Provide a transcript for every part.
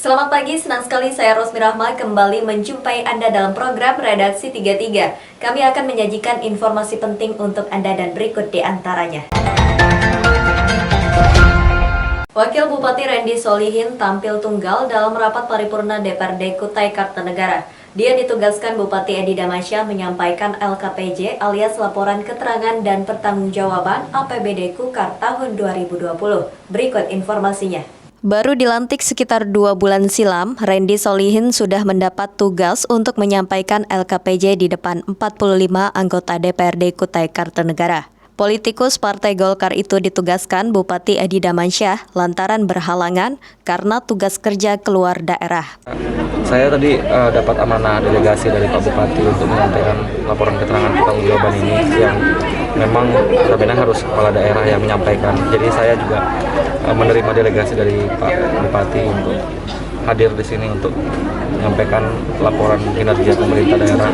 Selamat pagi, senang sekali saya Rosmi Rahma kembali menjumpai Anda dalam program Redaksi 33. Kami akan menyajikan informasi penting untuk Anda dan berikut di antaranya. Wakil Bupati Randy Solihin tampil tunggal dalam rapat paripurna DPRD Kutai Kartanegara. Dia ditugaskan Bupati Edi Damansyah menyampaikan LKPJ alias Laporan Keterangan dan Pertanggungjawaban APBD Kukar tahun 2020. Berikut informasinya. Baru dilantik sekitar 2 bulan silam, Randy Solihin sudah mendapat tugas untuk menyampaikan LKPJ di depan 45 anggota DPRD Kutai Kartanegara. Politikus Partai Golkar itu ditugaskan Bupati Edi Damansyah lantaran berhalangan karena tugas kerja keluar daerah. Saya tadi dapat amanah delegasi dari Pak Bupati untuk menyampaikan laporan keterangan pertanggungjawaban ini yang memang notabene harus kepala daerah yang menyampaikan. Jadi saya juga menerima delegasi dari Pak Bupati untuk hadir di sini untuk menyampaikan laporan kinerja pemerintah daerah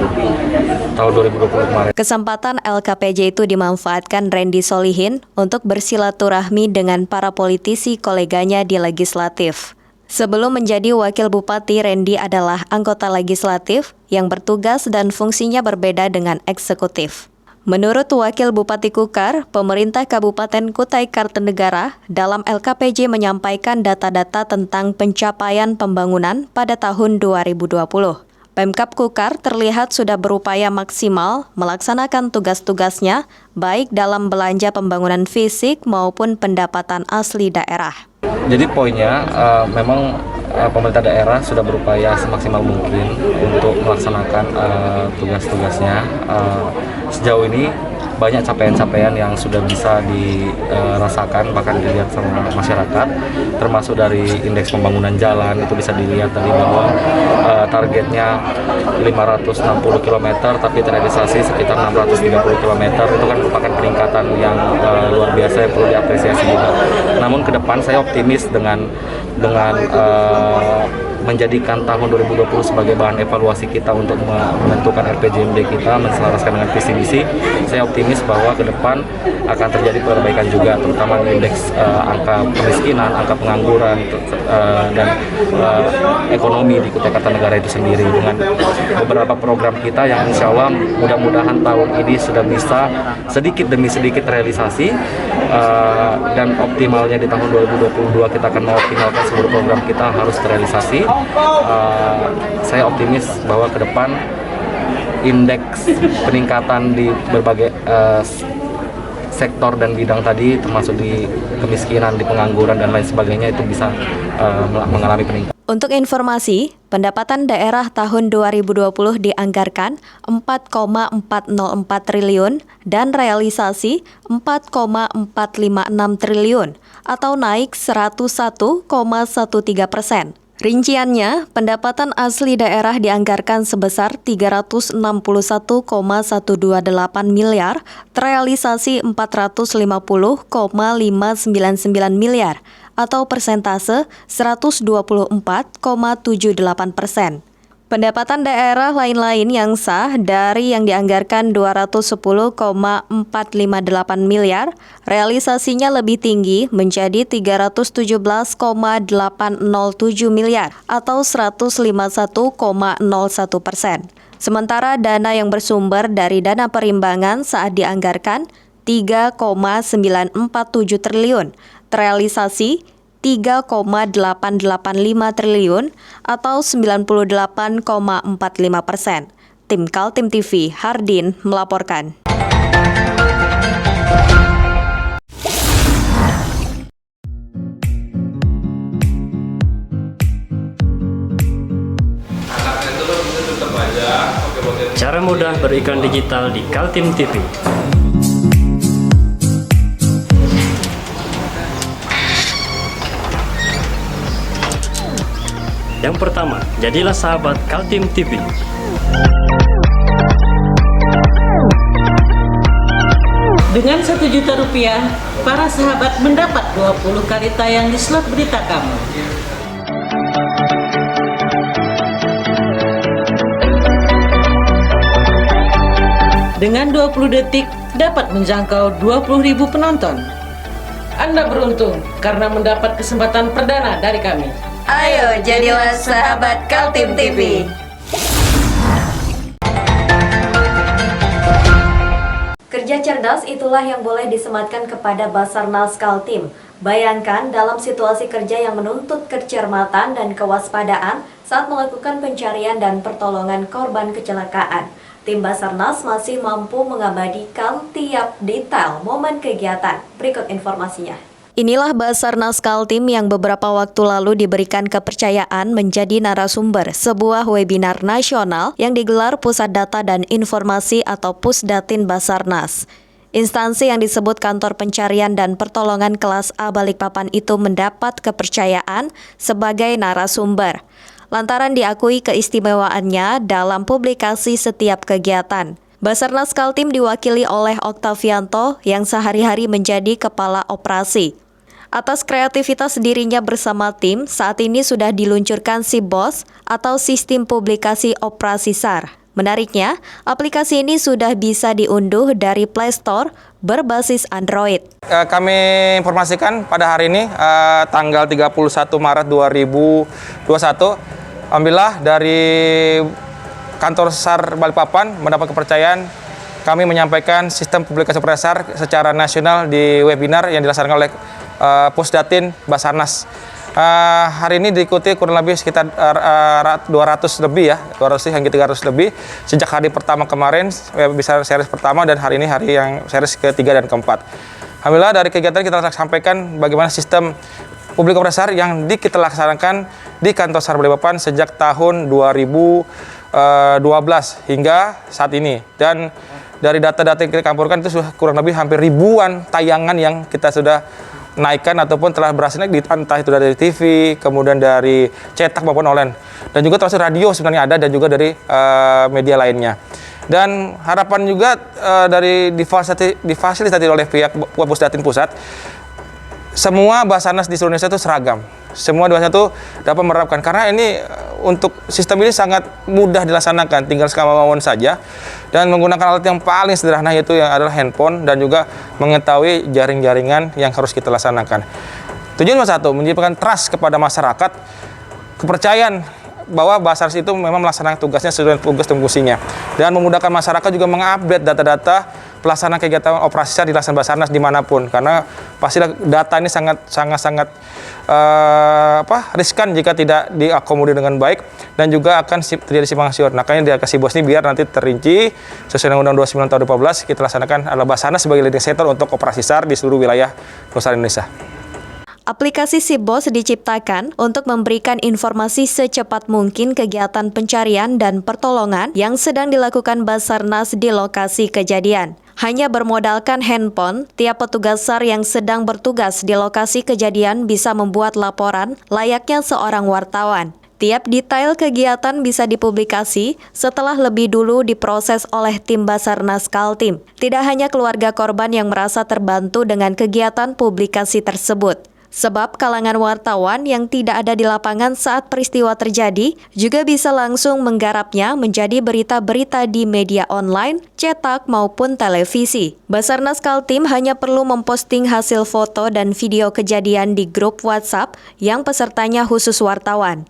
tahun 2020 kemarin. Kesempatan LKPJ itu dimanfaatkan Randy Solihin untuk bersilaturahmi dengan para politisi koleganya di legislatif. Sebelum menjadi wakil bupati, Randy adalah anggota legislatif yang bertugas dan fungsinya berbeda dengan eksekutif. Menurut Wakil Bupati Kukar, pemerintah Kabupaten Kutai Kartanegara dalam LKPJ menyampaikan data-data tentang pencapaian pembangunan pada tahun 2020. Pemkab Kukar terlihat sudah berupaya maksimal melaksanakan tugas-tugasnya, baik dalam belanja pembangunan fisik maupun pendapatan asli daerah. Jadi poinnya memang pemerintah daerah sudah berupaya semaksimal mungkin untuk melaksanakan tugas-tugasnya. Sejauh ini banyak capaian-capaian yang sudah bisa dirasakan, bahkan dilihat sama masyarakat, termasuk dari indeks pembangunan jalan. Itu bisa dilihat dari bahwa targetnya 560 km tapi terrealisasi sekitar 630 km. Itu kan merupakan peningkatan yang luar biasa yang perlu diapresiasi juga. Namun ke depan saya optimis dengan menjadikan tahun 2020 sebagai bahan evaluasi kita untuk menentukan RPJMD kita, menselaraskan dengan visi misi. Saya optimis bahwa ke depan akan terjadi perbaikan juga, terutama di indeks angka kemiskinan, angka pengangguran, dan ekonomi di Kutai Kartanegara itu sendiri, dengan beberapa program kita yang insya Allah mudah-mudahan tahun ini sudah bisa sedikit demi sedikit realisasi, dan optimalnya di tahun 2022 kita akan mengoptimalkan seluruh program kita harus terrealisasi. Saya optimis bahwa ke depan indeks peningkatan di berbagai sektor dan bidang tadi, termasuk di kemiskinan, di pengangguran dan lain sebagainya, itu bisa mengalami peningkatan. Untuk informasi, pendapatan daerah tahun 2020 dianggarkan 4,404 triliun dan realisasi 4,456 triliun atau naik 101,13%. Rinciannya, pendapatan asli daerah dianggarkan sebesar 361,128 miliar, terrealisasi 450,599 miliar, atau persentase 124,78%. Pendapatan daerah lain-lain yang sah dari yang dianggarkan 210,458 miliar, realisasinya lebih tinggi menjadi 317,807 miliar atau 151,01%. Sementara dana yang bersumber dari dana perimbangan saat dianggarkan 3,947 triliun, terrealisasi 3,885 triliun atau 98,45%. Tim Kaltim TV, Hardin melaporkan. Cara mudah beriklan digital di Kaltim TV. Yang pertama, jadilah sahabat Kaltim TV. Dengan Rp1.000.000, para sahabat mendapat 20 kali tayang di slot berita kamu. Dengan 20 detik, dapat menjangkau 20.000 penonton. Anda beruntung karena mendapat kesempatan perdana dari kami. Ayo jadilah sahabat Kaltim TV. Kerja cerdas itulah yang boleh disematkan kepada Basarnas Kaltim. Bayangkan dalam situasi kerja yang menuntut kecermatan dan kewaspadaan saat melakukan pencarian dan pertolongan korban kecelakaan. Tim Basarnas masih mampu mengabadikan tiap detail momen kegiatan. Berikut informasinya. Inilah Basarnas Kaltim yang beberapa waktu lalu diberikan kepercayaan menjadi narasumber sebuah webinar nasional yang digelar Pusat Data dan Informasi atau Pusdatin Basarnas. Instansi yang disebut Kantor Pencarian dan Pertolongan Kelas A Balikpapan itu mendapat kepercayaan sebagai narasumber, lantaran diakui keistimewaannya dalam publikasi setiap kegiatan. Basarnas Kaltim diwakili oleh Oktavianto yang sehari-hari menjadi kepala operasi. Atas kreativitas dirinya bersama tim, saat ini sudah diluncurkan SIBOS atau Sistem Publikasi Operasi SAR. Menariknya, aplikasi ini sudah bisa diunduh dari Play Store berbasis Android. Kami informasikan pada hari ini, tanggal 31 Maret 2021, alhamdulillah dari Kantor SAR Balikpapan mendapat kepercayaan kami menyampaikan sistem publikasi operasi SAR secara nasional di webinar yang dilaksanakan oleh Pusdatin Basarnas. Hari ini diikuti kurang lebih sekitar 200 lebih ya, 200 hingga 300 lebih sejak hari pertama kemarin, bisa series pertama, dan hari ini hari yang series ketiga dan keempat. Alhamdulillah dari kegiatan kita sampaikan bagaimana sistem publik operasi SAR yang kita laksanakan di Kantor SAR Balikpapan sejak tahun 2012 hingga saat ini. Dan dari data-data yang kita kumpulkan itu sudah kurang lebih hampir ribuan tayangan yang kita sudah naikkan ataupun telah berhasil naik, entah itu dari TV, kemudian dari cetak maupun online, dan juga termasuk radio sebenarnya ada, dan juga dari media lainnya. Dan harapan juga dari difasilitasi oleh pihak Pusdatin Pusat, semua Basarnas di seluruh Indonesia itu seragam. Semua Basarnas itu dapat menerapkan, karena ini untuk sistem ini sangat mudah dilaksanakan, tinggal sekemauan saja, dan menggunakan alat yang paling sederhana yaitu yang adalah handphone, dan juga mengetahui jaring-jaringan yang harus kita laksanakan. Tujuan nomor satu, menciptakan trust kepada masyarakat, kepercayaan bahwa Basarnas itu memang melaksanakan tugasnya sesuai tugas dan fungsinya, dan memudahkan masyarakat juga mengupdate data-data pelaksanaan kegiatan operasi SAR di laksana Basarnas dimanapun, karena pastilah data ini sangat riskan jika tidak diakomodir dengan baik, dan juga akan terjadi simpang siur. Makanya dikasih bos ini biar nanti terinci sesuai dengan Undang-Undang 29 tahun 2014 kita laksanakan adalah Basarnas sebagai leading sector untuk operasi SAR di seluruh wilayah Nusantara Indonesia. Aplikasi SIBOS diciptakan untuk memberikan informasi secepat mungkin kegiatan pencarian dan pertolongan yang sedang dilakukan Basarnas di lokasi kejadian. Hanya bermodalkan handphone, tiap petugas SAR yang sedang bertugas di lokasi kejadian bisa membuat laporan layaknya seorang wartawan. Tiap detail kegiatan bisa dipublikasi setelah lebih dulu diproses oleh tim Basarnas Kaltim. Tidak hanya keluarga korban yang merasa terbantu dengan kegiatan publikasi tersebut, sebab kalangan wartawan yang tidak ada di lapangan saat peristiwa terjadi juga bisa langsung menggarapnya menjadi berita-berita di media online, cetak maupun televisi. Basarnas Kaltim hanya perlu memposting hasil foto dan video kejadian di grup WhatsApp yang pesertanya khusus wartawan.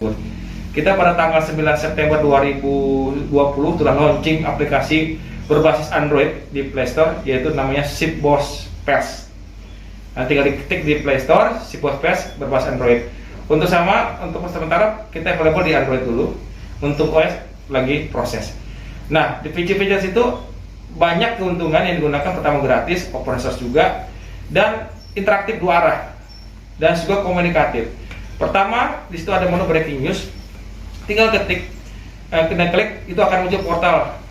Kita pada tanggal 9 September 2020 telah launching aplikasi berbasis Android di Play Store, yaitu namanya SIBOS Pers. Nah, tinggal diketik di Play Store, SIBOS Pers berbasis Android. Untuk sementara kita available di Android dulu, untuk OS lagi proses. Nah, di fitur-fitur itu banyak keuntungan yang digunakan, pertama gratis, open source juga, dan interaktif dua arah, dan juga komunikatif. Pertama, di situ ada menu breaking news, tinggal ketik, kena klik, itu akan muncul portal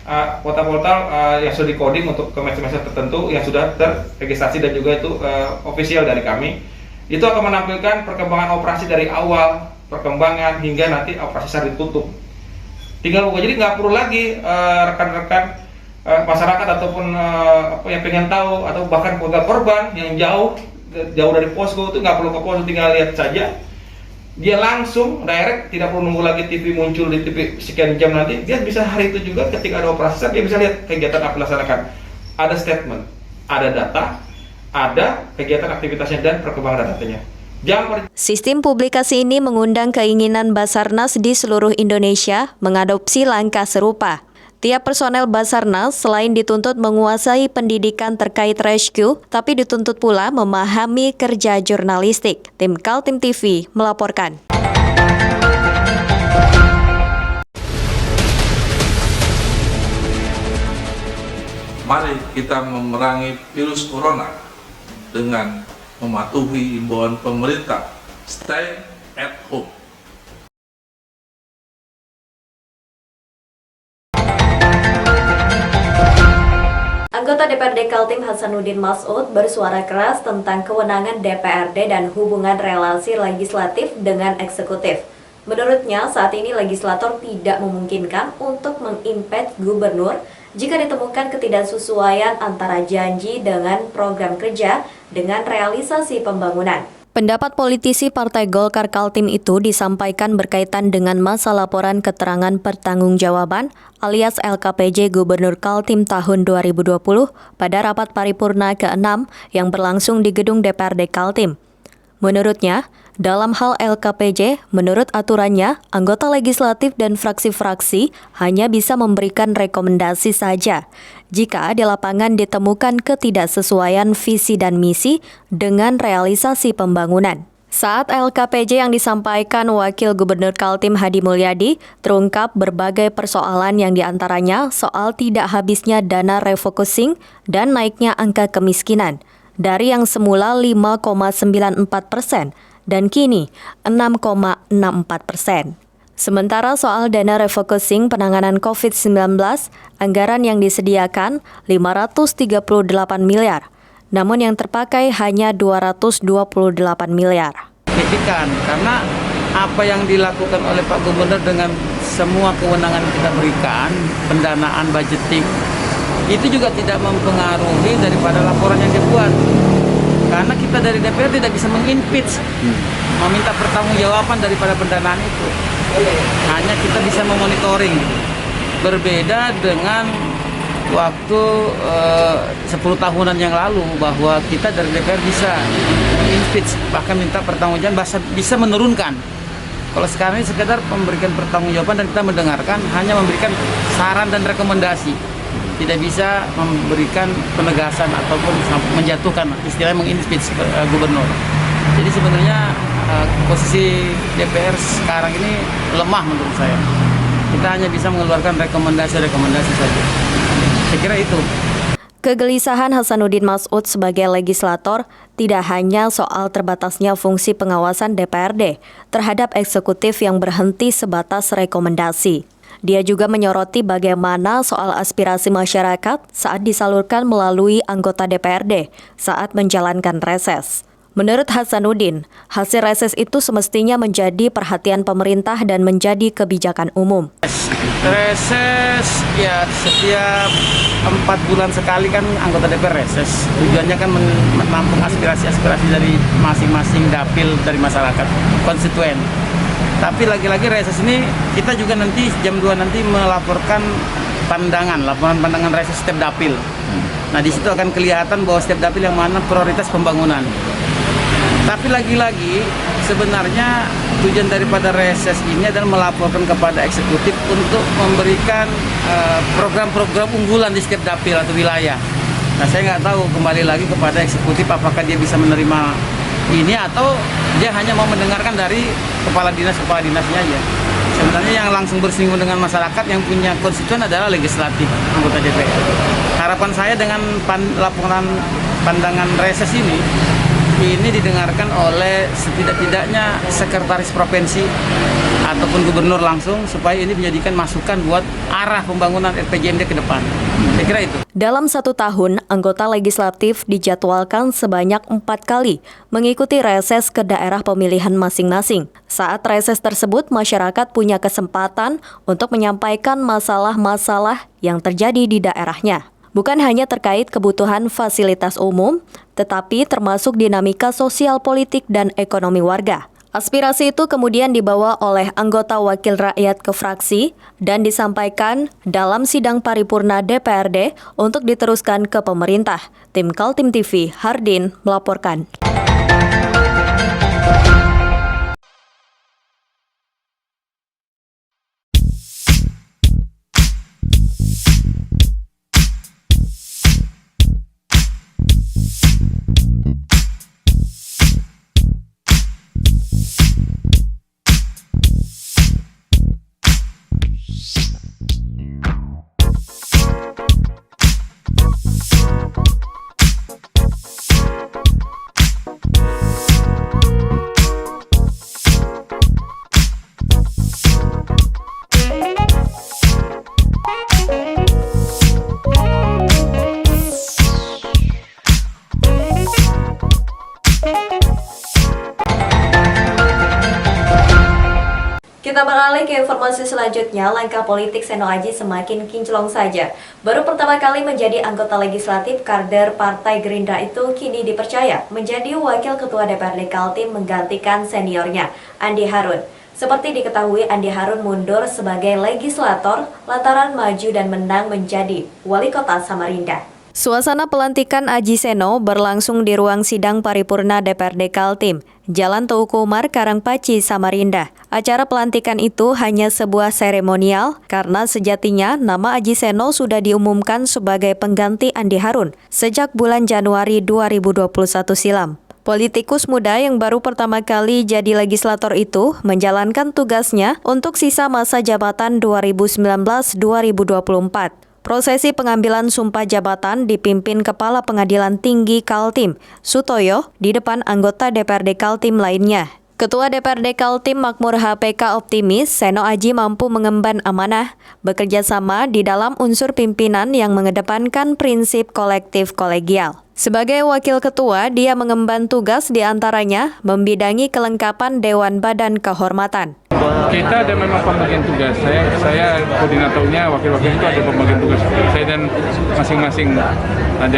yang sudah di-coding untuk ke message tertentu yang sudah terregistrasi dan juga itu official dari kami. Itu akan menampilkan perkembangan operasi dari awal, perkembangan hingga nanti operasi SAR ditutup. Tinggal buka, jadi nggak perlu lagi rekan-rekan masyarakat ataupun yang pengen tahu atau bahkan keluarga korban yang jauh dari posko itu nggak perlu ke posko, tinggal lihat saja. Dia langsung direct, tidak perlu nunggu lagi TV muncul di TV sekian jam nanti. Dia bisa hari itu juga ketika ada operasi SAR, dia bisa lihat kegiatan apa dilaksanakan. Ada statement, ada data, ada kegiatan aktivitasnya dan perkembangan datanya. Sistem publikasi ini mengundang keinginan Basarnas di seluruh Indonesia mengadopsi langkah serupa. Tiap personel Basarnas selain dituntut menguasai pendidikan terkait rescue, tapi dituntut pula memahami kerja jurnalistik. Tim Kaltim TV melaporkan. Mari kita memerangi virus corona dengan mematuhi imbauan pemerintah, stay at home. Anggota DPRD Kaltim Hasanuddin Mas'ud bersuara keras tentang kewenangan DPRD dan hubungan relasi legislatif dengan eksekutif. Menurutnya, saat ini legislator tidak memungkinkan untuk mengimpeach gubernur jika ditemukan ketidaksesuaian antara janji dengan program kerja dengan realisasi pembangunan. Pendapat politisi Partai Golkar Kaltim itu disampaikan berkaitan dengan masa laporan keterangan pertanggungjawaban alias LKPJ Gubernur Kaltim tahun 2020 pada rapat paripurna ke-6 yang berlangsung di gedung DPRD Kaltim. Menurutnya, dalam hal LKPJ, menurut aturannya, anggota legislatif dan fraksi-fraksi hanya bisa memberikan rekomendasi saja jika di lapangan ditemukan ketidaksesuaian visi dan misi dengan realisasi pembangunan. Saat LKPJ yang disampaikan Wakil Gubernur Kaltim Hadi Mulyadi, terungkap berbagai persoalan yang diantaranya soal tidak habisnya dana refocusing dan naiknya angka kemiskinan dari yang semula 5,94% dan kini 6,64%. Sementara soal dana refocusing penanganan COVID-19, anggaran yang disediakan 538 miliar, namun yang terpakai hanya 228 miliar. Signifikan karena apa yang dilakukan oleh Pak Gubernur dengan semua kewenangan kita berikan, pendanaan, budgeting, itu juga tidak mempengaruhi daripada laporan yang dibuat. Karena kita dari DPR tidak bisa mengimpeach, meminta pertanggungjawaban daripada pendanaan itu. Hanya kita bisa memonitoring. Berbeda dengan waktu 10 tahunan yang lalu bahwa kita dari DPR bisa mengimpeach, bahkan minta pertanggungjawaban, bisa menurunkan. Kalau sekarang ini sekedar memberikan pertanggungjawaban dan kita mendengarkan, hanya memberikan saran dan rekomendasi. Tidak bisa memberikan penegasan ataupun menjatuhkan, istilahnya mengimpeach gubernur. Jadi sebenarnya posisi DPR sekarang ini lemah menurut saya. Kita hanya bisa mengeluarkan rekomendasi-rekomendasi saja. Saya kira itu. Kegelisahan Hasanuddin Mas'ud sebagai legislator tidak hanya soal terbatasnya fungsi pengawasan DPRD terhadap eksekutif yang berhenti sebatas rekomendasi. Dia juga menyoroti bagaimana soal aspirasi masyarakat saat disalurkan melalui anggota DPRD saat menjalankan reses. Menurut Hasanuddin, hasil reses itu semestinya menjadi perhatian pemerintah dan menjadi kebijakan umum. Reses ya setiap 4 bulan sekali kan anggota DPR reses. Tujuannya kan menampung aspirasi-aspirasi dari masing-masing dapil dari masyarakat konstituen. Tapi lagi-lagi reses ini kita juga nanti jam 2 nanti melaporkan laporan pandangan reses setiap dapil. Nah di situ akan kelihatan bahwa setiap dapil yang mana prioritas pembangunan. Tapi lagi-lagi sebenarnya tujuan daripada reses ini adalah melaporkan kepada eksekutif untuk memberikan program-program unggulan di setiap dapil atau wilayah. Nah saya nggak tahu kembali lagi kepada eksekutif apakah dia bisa menerima ini atau dia hanya mau mendengarkan dari kepala dinasnya aja. Sebenarnya yang langsung bersinggungan dengan masyarakat yang punya konstituen adalah legislatif, anggota DPR. Harapan saya dengan laporan pandangan reses ini didengarkan oleh setidak-tidaknya sekretaris provinsi ataupun gubernur langsung supaya ini menjadikan masukan buat arah pembangunan RPJMD ke depan. Saya kira itu. Dalam 1 tahun, anggota legislatif dijadwalkan sebanyak 4 kali mengikuti reses ke daerah pemilihan masing-masing. Saat reses tersebut, masyarakat punya kesempatan untuk menyampaikan masalah-masalah yang terjadi di daerahnya. Bukan hanya terkait kebutuhan fasilitas umum, tetapi termasuk dinamika sosial politik dan ekonomi warga. Aspirasi itu kemudian dibawa oleh anggota wakil rakyat ke fraksi dan disampaikan dalam sidang paripurna DPRD untuk diteruskan ke pemerintah. Tim Kaltim TV, Hardin melaporkan. Kita beralih ke informasi selanjutnya, langkah politik Seno Aji semakin kinclong saja. Baru pertama kali menjadi anggota legislatif, kader Partai Gerindra itu kini dipercaya menjadi Wakil Ketua DPRD Kaltim menggantikan seniornya, Andi Harun. Seperti diketahui, Andi Harun mundur sebagai legislator lantaran maju dan menang menjadi Wali Kota Samarinda. Suasana pelantikan Aji Seno berlangsung di ruang sidang paripurna DPRD Kaltim, Jalan Teuku Umar, Karangpaci, Samarinda. Acara pelantikan itu hanya sebuah seremonial karena sejatinya nama Aji Seno sudah diumumkan sebagai pengganti Andi Harun sejak bulan Januari 2021 silam. Politikus muda yang baru pertama kali jadi legislator itu menjalankan tugasnya untuk sisa masa jabatan 2019-2024. Prosesi pengambilan sumpah jabatan dipimpin Kepala Pengadilan Tinggi Kaltim, Sutoyo, di depan anggota DPRD Kaltim lainnya. Ketua DPRD Kaltim Makmur HPK optimis Seno Aji mampu mengemban amanah, bekerja sama di dalam unsur pimpinan yang mengedepankan prinsip kolektif kolegial. Sebagai wakil ketua, dia mengemban tugas diantaranya membidangi kelengkapan Dewan Badan Kehormatan. Kita ada memang pembagian tugas. Saya koordinatornya, wakil-wakil itu ada pembagian tugas. Saya dan masing-masing ada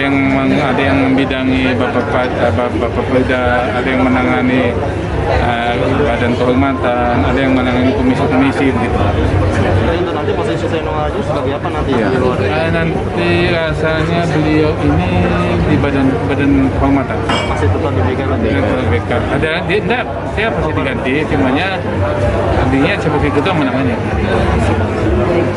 yang membidangi Bapak Pelda, ada yang menangani Badan Kehormatan, ada yang menangani komisi-komisi begitu. Nanti posisi Seno Aji sebagai apa nanti? Ya. Nanti rasanya beliau ini di Badan Kehormatan. Masih tetap di BK nanti? Ada, saya pasti diganti, cumanya artinya sebagai ketua menangani.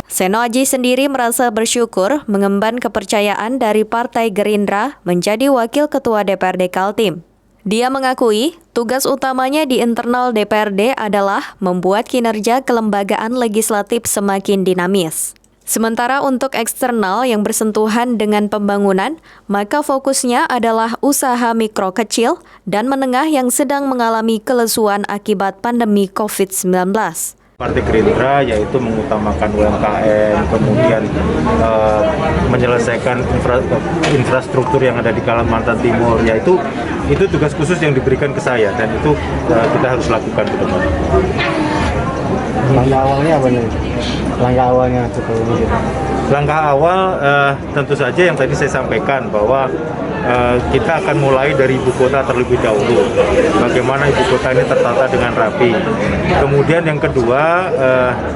Seno Aji sendiri merasa bersyukur mengemban kepercayaan dari Partai Gerindra menjadi Wakil Ketua DPRD Kaltim. Dia mengakui tugas utamanya di internal DPRD adalah membuat kinerja kelembagaan legislatif semakin dinamis. Sementara untuk eksternal yang bersentuhan dengan pembangunan, maka fokusnya adalah usaha mikro kecil dan menengah yang sedang mengalami kelesuan akibat pandemi COVID-19. Partai Gerindra yaitu mengutamakan UMKM, kemudian menyelesaikan infrastruktur yang ada di Kalimantan Timur, yaitu itu tugas khusus yang diberikan ke saya dan itu kita harus lakukan ke depan. Langkah awalnya apa nih? Langkah awalnya Jokowi. Langkah awal tentu saja yang tadi saya sampaikan bahwa kita akan mulai dari ibu kota terlebih dahulu. Bagaimana ibu kota ini tertata dengan rapi. Kemudian yang kedua,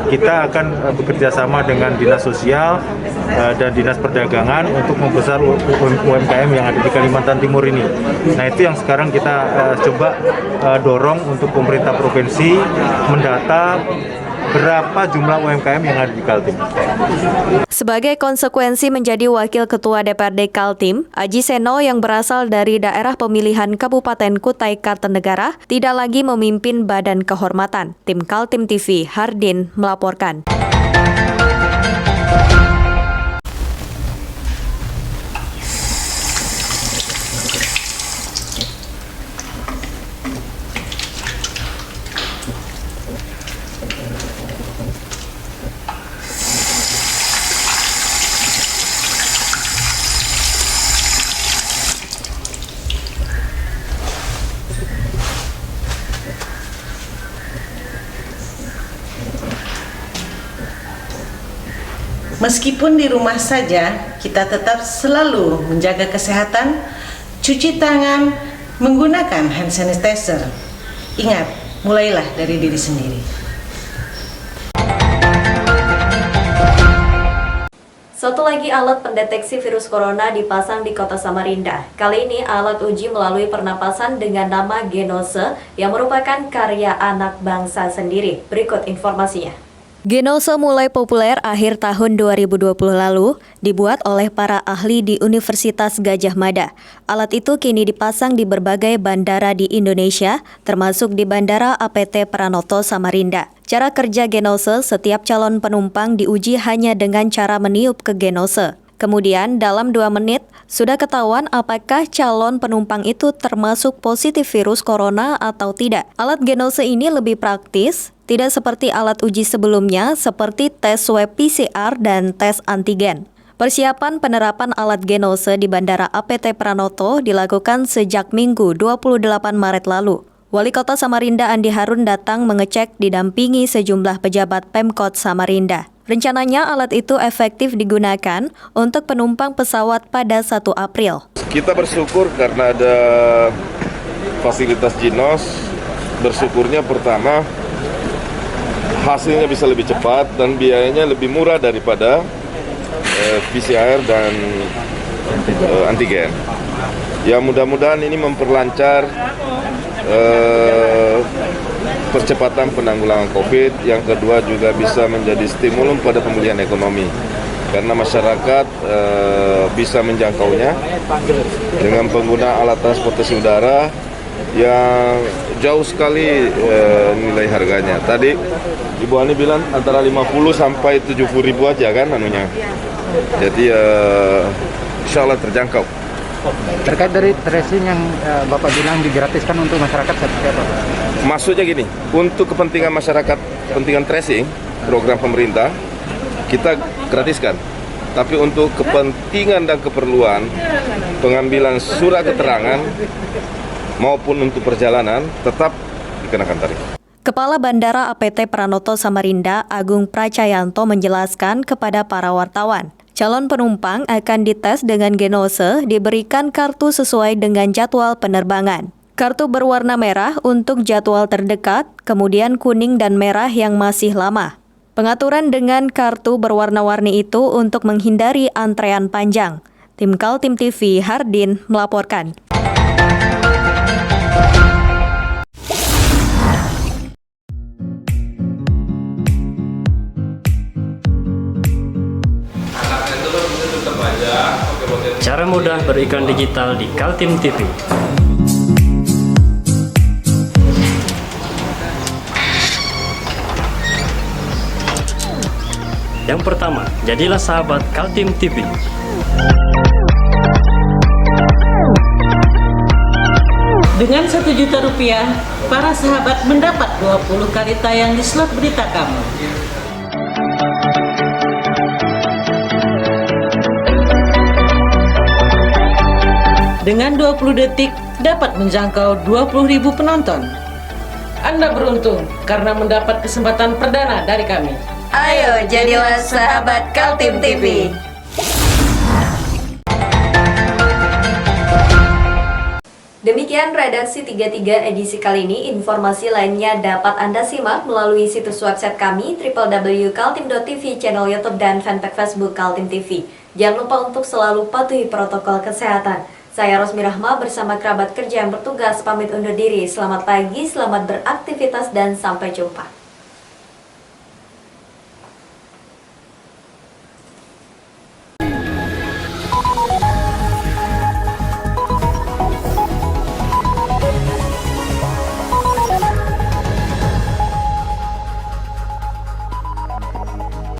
kita akan bekerja sama dengan Dinas Sosial dan Dinas Perdagangan untuk membesar UMKM yang ada di Kalimantan Timur ini. Nah, itu yang sekarang kita coba dorong untuk pemerintah provinsi mendata berapa jumlah UMKM yang ada di Kaltim. Sebagai konsekuensi menjadi Wakil Ketua DPRD Kaltim, Aji Seno yang berasal dari daerah pemilihan Kabupaten Kutai Kartanegara tidak lagi memimpin Badan Kehormatan. Tim Kaltim TV, Hardin melaporkan. Meskipun di rumah saja, kita tetap selalu menjaga kesehatan, cuci tangan, menggunakan hand sanitizer. Ingat, mulailah dari diri sendiri. Satu lagi alat pendeteksi virus corona dipasang di kota Samarinda. Kali ini alat uji melalui pernapasan dengan nama Genose yang merupakan karya anak bangsa sendiri. Berikut informasinya. Genose mulai populer akhir tahun 2020 lalu, dibuat oleh para ahli di Universitas Gadjah Mada. Alat itu kini dipasang di berbagai bandara di Indonesia, termasuk di Bandara APT Pranoto Samarinda. Cara kerja Genose, setiap calon penumpang diuji hanya dengan cara meniup ke Genose. Kemudian dalam 2 menit, sudah ketahuan apakah calon penumpang itu termasuk positif virus corona atau tidak. Alat Genose ini lebih praktis, tidak seperti alat uji sebelumnya seperti tes swab PCR dan tes antigen. Persiapan penerapan alat Genose di Bandara APT Pranoto dilakukan sejak Minggu 28 Maret lalu. Wali Kota Samarinda Andi Harun datang mengecek didampingi sejumlah pejabat Pemkot Samarinda. Rencananya alat itu efektif digunakan untuk penumpang pesawat pada 1 April. Kita bersyukur karena ada fasilitas Jinos. Bersyukurnya pertama hasilnya bisa lebih cepat dan biayanya lebih murah daripada PCR dan antigen. Ya mudah-mudahan ini memperlancar percepatan penanggulangan COVID. Yang kedua juga bisa menjadi stimulus pada pemulihan ekonomi karena masyarakat bisa menjangkaunya dengan penggunaan alat transportasi udara yang jauh sekali nilai harganya. Tadi Ibu Ani bilang antara 50 sampai 70 ribu aja kan anunya. Jadi insya Allah terjangkau. Terkait dari tracing yang Bapak bilang digratiskan untuk masyarakat seperti apa? Maksudnya gini, untuk kepentingan masyarakat, kepentingan tracing, program pemerintah, kita gratiskan. Tapi untuk kepentingan dan keperluan pengambilan surat keterangan maupun untuk perjalanan tetap dikenakan tarif. Kepala Bandara APT Pranoto Samarinda, Agung Pracayanto menjelaskan kepada para wartawan, calon penumpang akan dites dengan genose, diberikan kartu sesuai dengan jadwal penerbangan. Kartu berwarna merah untuk jadwal terdekat, kemudian kuning dan merah yang masih lama. Pengaturan dengan kartu berwarna-warni itu untuk menghindari antrean panjang. Tim Kaltim TV, Hardin, melaporkan. Cara mudah beriklan digital di Kaltim TV. Yang pertama, jadilah sahabat Kaltim TV. Dengan Rp1 juta, para sahabat mendapat 20 kali tayang di slot berita kamu. Dengan 20 detik dapat menjangkau 20.000 penonton. Anda beruntung karena mendapat kesempatan perdana dari kami. Ayo jadilah sahabat Kaltim TV. Demikian redaksi 33 edisi kali ini. Informasi lainnya dapat Anda simak melalui situs website kami www.kaltim.tv, channel YouTube dan fanpage Facebook Kaltim TV. Jangan lupa untuk selalu patuhi protokol kesehatan. Saya Rosmi Rahma bersama kerabat kerja yang bertugas pamit undur diri. Selamat pagi, selamat beraktivitas dan sampai jumpa.